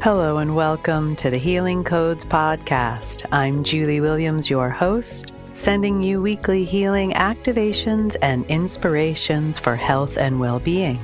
Hello and welcome to the Healing Codes podcast. I'm Julie Williams, your host, sending you weekly healing activations and inspirations for health and well-being.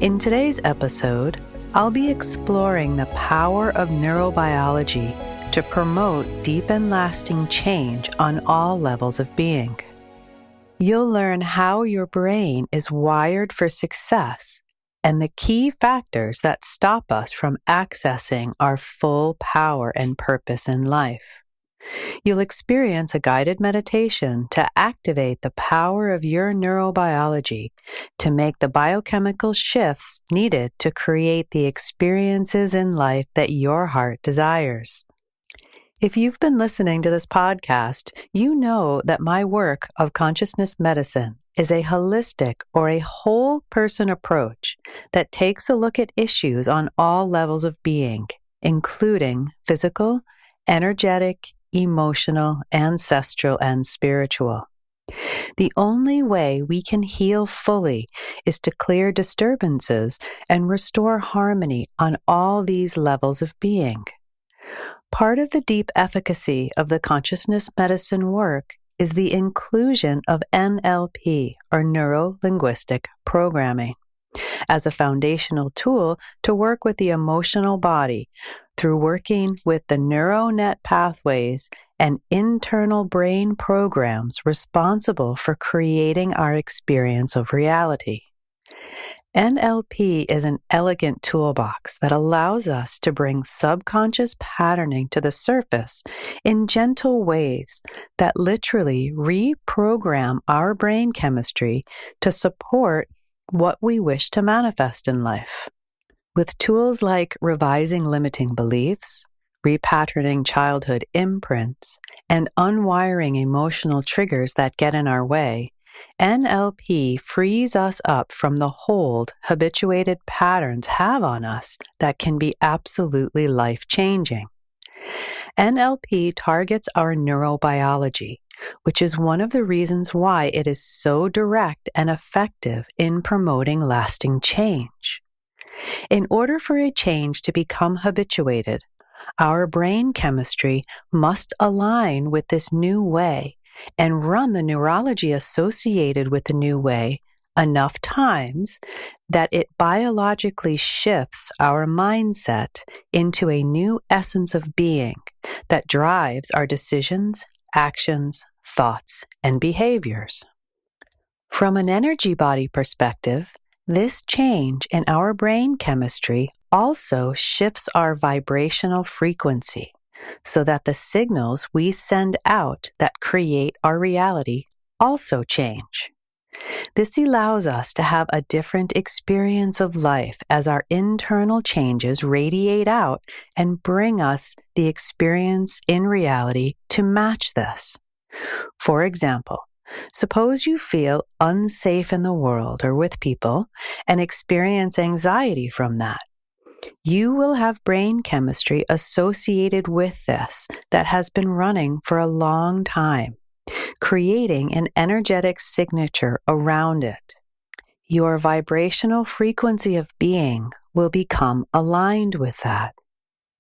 In today's episode, I'll be exploring the power of neurobiology to promote deep and lasting change on all levels of being. You'll learn how your brain is wired for success and the key factors that stop us from accessing our full power and purpose in life. You'll experience a guided meditation to activate the power of your neurobiology to make the biochemical shifts needed to create the experiences in life that your heart desires. If you've been listening to this podcast, you know that my work of consciousness medicine is a holistic or a whole person approach that takes a look at issues on all levels of being, including physical, energetic, emotional, ancestral, and spiritual. The only way we can heal fully is to clear disturbances and restore harmony on all these levels of being. Part of the deep efficacy of the consciousness medicine work is the inclusion of NLP, or Neuro-Linguistic Programming, as a foundational tool to work with the emotional body through working with the neural net pathways and internal brain programs responsible for creating our experience of reality. NLP is an elegant toolbox that allows us to bring subconscious patterning to the surface in gentle ways that literally reprogram our brain chemistry to support what we wish to manifest in life. With tools like revising limiting beliefs, repatterning childhood imprints, and unwiring emotional triggers that get in our way, NLP frees us up from the hold habituated patterns have on us that can be absolutely life-changing. NLP targets our neurobiology, which is one of the reasons why it is so direct and effective in promoting lasting change. In order for a change to become habituated, our brain chemistry must align with this new way and run the neurology associated with the new way enough times that it biologically shifts our mindset into a new essence of being that drives our decisions, actions, thoughts, and behaviors. From an energy body perspective, this change in our brain chemistry also shifts our vibrational frequency, so that the signals we send out that create our reality also change. This allows us to have a different experience of life as our internal changes radiate out and bring us the experience in reality to match this. For example, suppose you feel unsafe in the world or with people and experience anxiety from that. You will have brain chemistry associated with this that has been running for a long time, creating an energetic signature around it. Your vibrational frequency of being will become aligned with that.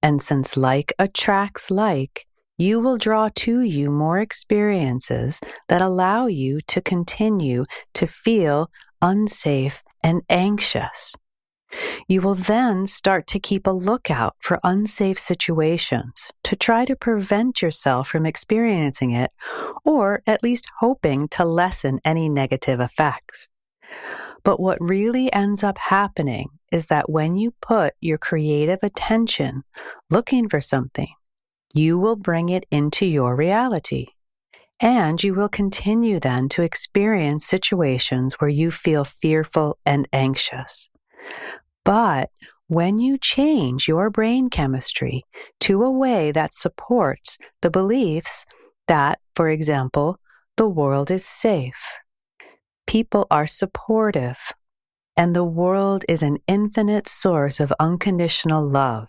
And since like attracts like, you will draw to you more experiences that allow you to continue to feel unsafe and anxious. You will then start to keep a lookout for unsafe situations to try to prevent yourself from experiencing it, or at least hoping to lessen any negative effects. But what really ends up happening is that when you put your creative attention looking for something, you will bring it into your reality. And you will continue then to experience situations where you feel fearful and anxious. But when you change your brain chemistry to a way that supports the beliefs that, for example, the world is safe, people are supportive, and the world is an infinite source of unconditional love,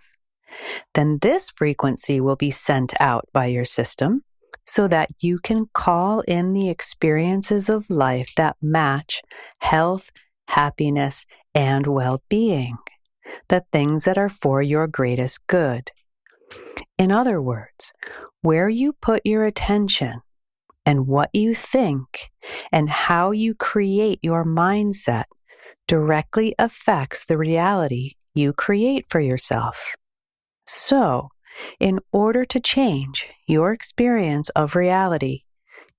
then this frequency will be sent out by your system so that you can call in the experiences of life that match health, happiness, and well-being. the things that are for your greatest good. In other words, where you put your attention and what you think and how you create your mindset directly affects the reality you create for yourself. So, in order to change your experience of reality,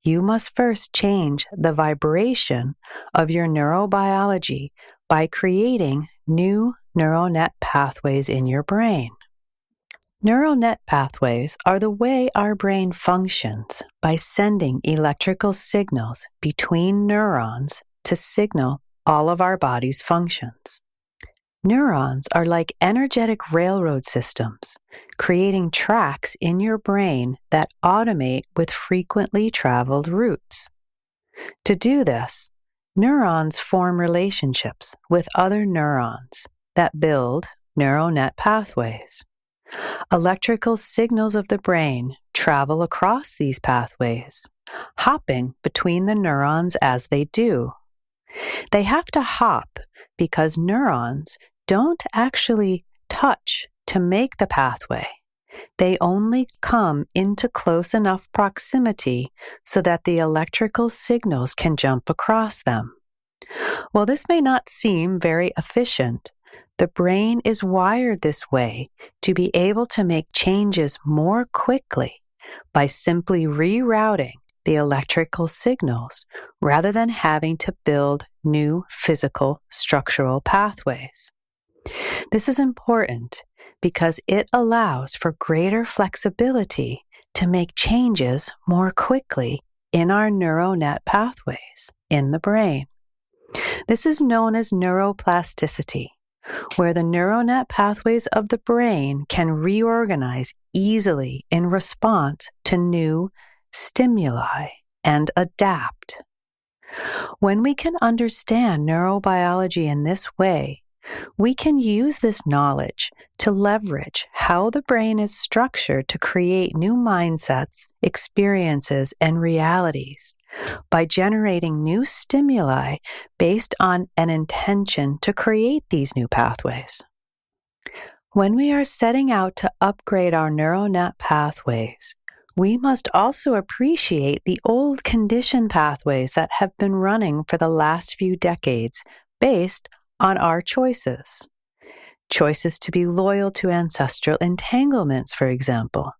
you must first change the vibration of your neurobiology by creating new neural net pathways in your brain. Neural net pathways are the way our brain functions by sending electrical signals between neurons to signal all of our body's functions. Neurons are like energetic railroad systems, creating tracks in your brain that automate with frequently traveled routes. To do this, neurons form relationships with other neurons that build neural net pathways. Electrical signals of the brain travel across these pathways, hopping between the neurons as they do. They have to hop because neurons don't actually touch to make the pathway. They only come into close enough proximity so that the electrical signals can jump across them. While this may not seem very efficient, the brain is wired this way to be able to make changes more quickly by simply rerouting the electrical signals rather than having to build new physical structural pathways. This is important because it allows for greater flexibility to make changes more quickly in our neural net pathways in the brain. This is known as neuroplasticity, where the neural net pathways of the brain can reorganize easily in response to new stimuli and adapt. When we can understand neurobiology in this way, we can use this knowledge to leverage how the brain is structured to create new mindsets, experiences, and realities by generating new stimuli based on an intention to create these new pathways. When we are setting out to upgrade our neural net pathways, we must also appreciate the old conditioned pathways that have been running for the last few decades based on our choices. Choices to be loyal to ancestral entanglements, for example,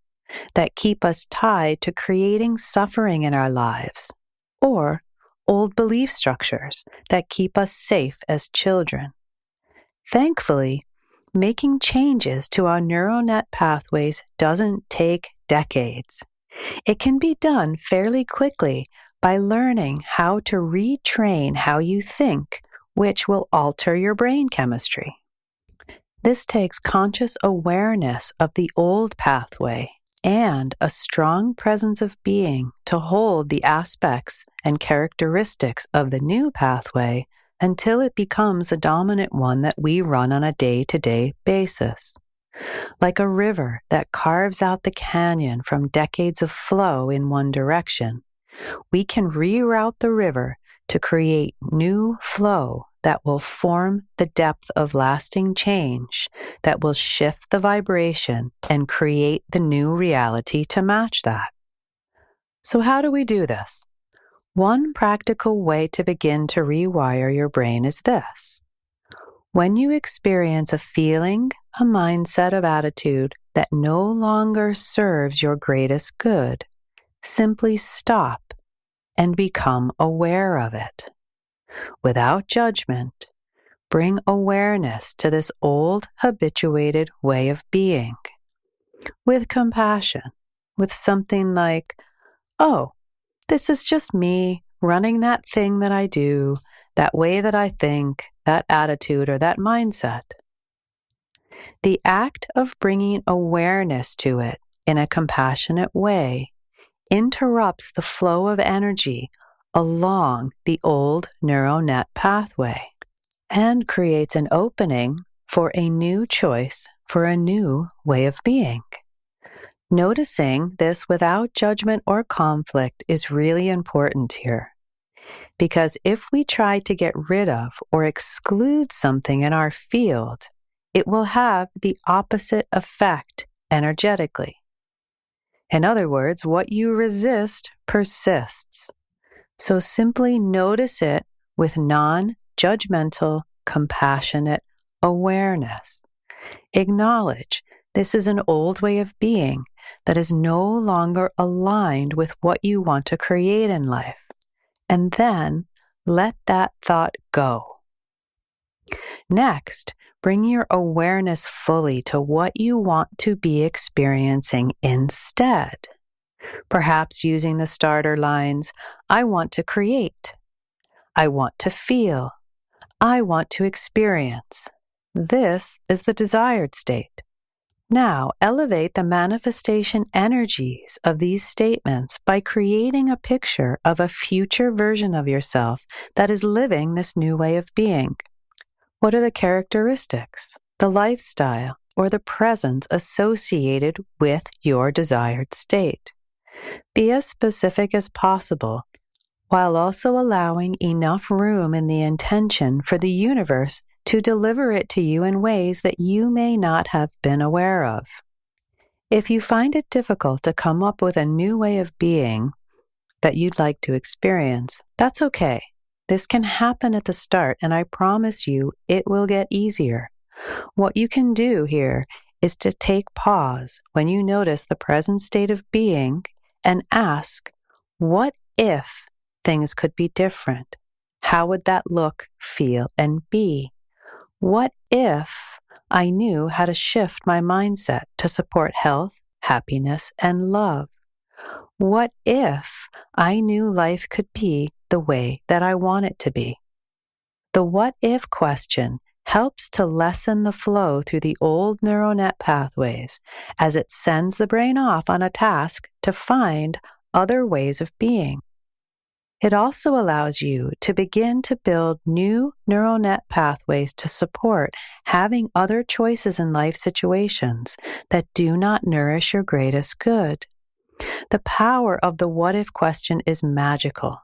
that keep us tied to creating suffering in our lives, or old belief structures that keep us safe as children. Thankfully, making changes to our neural net pathways doesn't take decades. It can be done fairly quickly by learning how to retrain how you think, which will alter your brain chemistry. This takes conscious awareness of the old pathway and a strong presence of being to hold the aspects and characteristics of the new pathway until it becomes the dominant one that we run on a day-to-day basis. Like a river that carves out the canyon from decades of flow in one direction, we can reroute the river to create new flow that will form the depth of lasting change that will shift the vibration and create the new reality to match that. So how do we do this? One practical way to begin to rewire your brain is this. When you experience a feeling, a mindset of attitude that no longer serves your greatest good, simply stop and become aware of it. Without judgment, bring awareness to this old, habituated way of being. With compassion, with something like, oh, this is just me running that thing that I do, that way that I think, that attitude or that mindset. The act of bringing awareness to it in a compassionate way interrupts the flow of energy along the old neural net pathway and creates an opening for a new choice, for a new way of being. Noticing this without judgment or conflict is really important here, because if we try to get rid of or exclude something in our field, it will have the opposite effect energetically. In other words, what you resist persists. So simply notice it with non-judgmental, compassionate awareness. Acknowledge this is an old way of being that is no longer aligned with what you want to create in life. And then let that thought go. Next, bring your awareness fully to what you want to be experiencing instead. Perhaps using the starter lines, I want to create, I want to feel, I want to experience. This is the desired state. Now, elevate the manifestation energies of these statements by creating a picture of a future version of yourself that is living this new way of being. What are the characteristics, the lifestyle, or the presence associated with your desired state? Be as specific as possible, while also allowing enough room in the intention for the universe to deliver it to you in ways that you may not have been aware of. If you find it difficult to come up with a new way of being that you'd like to experience, that's okay. This can happen at the start, and I promise you it will get easier. What you can do here is to take pause when you notice the present state of being and ask, what if things could be different? How would that look, feel, and be? What if I knew how to shift my mindset to support health, happiness, and love? What if I knew life could be the way that I want it to be? The what if question helps to lessen the flow through the old neural net pathways as it sends the brain off on a task to find other ways of being. It also allows you to begin to build new neural net pathways to support having other choices in life situations that do not nourish your greatest good. The power of the what if question is magical.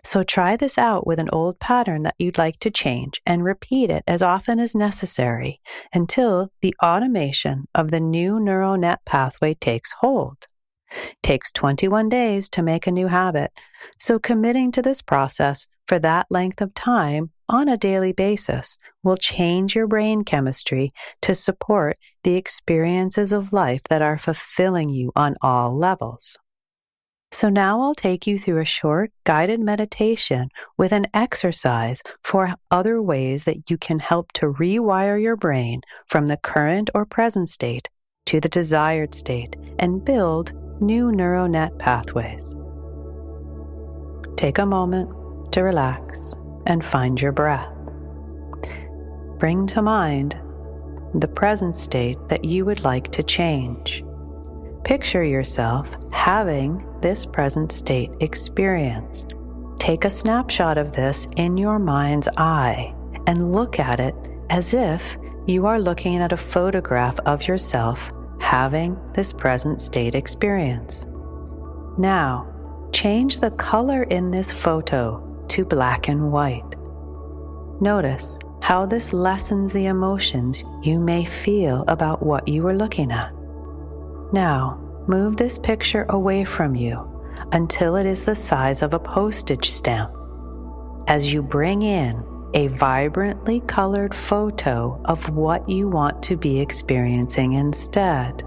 So try this out with an old pattern that you'd like to change and repeat it as often as necessary until the automation of the new neural net pathway takes hold. It takes 21 days to make a new habit, so committing to this process for that length of time on a daily basis will change your brain chemistry to support the experiences of life that are fulfilling you on all levels. So now I'll take you through a short guided meditation with an exercise for other ways that you can help to rewire your brain from the current or present state to the desired state and build new neural net pathways. Take a moment to relax and find your breath. Bring to mind the present state that you would like to change. Picture yourself having this present state experienced. Take a snapshot of this in your mind's eye and look at it as if you are looking at a photograph of yourself having this present state experience. Now, change the color in this photo to black and white. Notice how this lessens the emotions you may feel about what you are looking at. Now, move this picture away from you until it is the size of a postage stamp. As you bring in a vibrantly colored photo of what you want to be experiencing instead,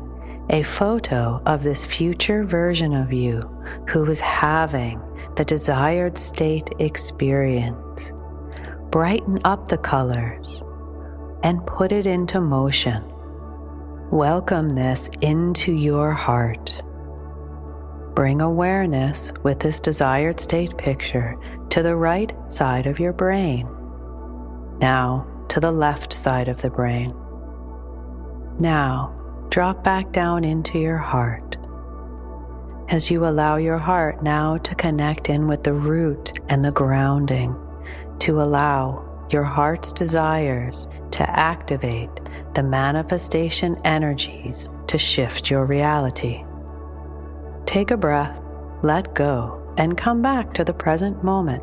a photo of this future version of you who is having the desired state experience. Brighten up the colors and put it into motion. Welcome this into your heart. Bring awareness with this desired state picture to the right side of your brain. Now to the left side of the brain. Now drop back down into your heart. As you allow your heart now to connect in with the root and the grounding, to allow your heart's desires to activate the manifestation energies to shift your reality. Take a breath, let go, and come back to the present moment.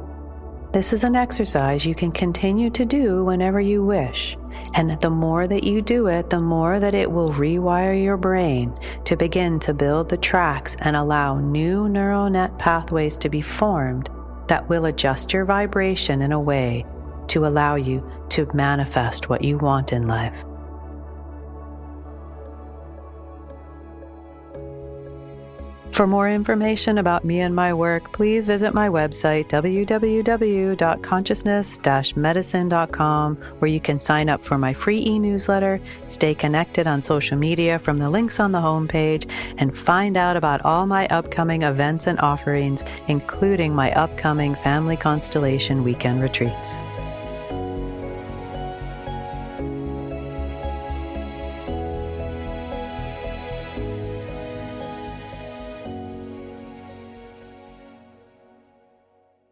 This is an exercise you can continue to do whenever you wish, And the more that you do it, the more that it will rewire your brain to begin to build the tracks and allow new neural net pathways to be formed that will adjust your vibration in a way to allow you to manifest what you want in life. For more information about me and my work, please visit my website, www.consciousness-medicine.com, where you can sign up for my free e-newsletter, stay connected on social media from the links on the homepage, and find out about all my upcoming events and offerings, including my upcoming Family Constellation Weekend Retreats.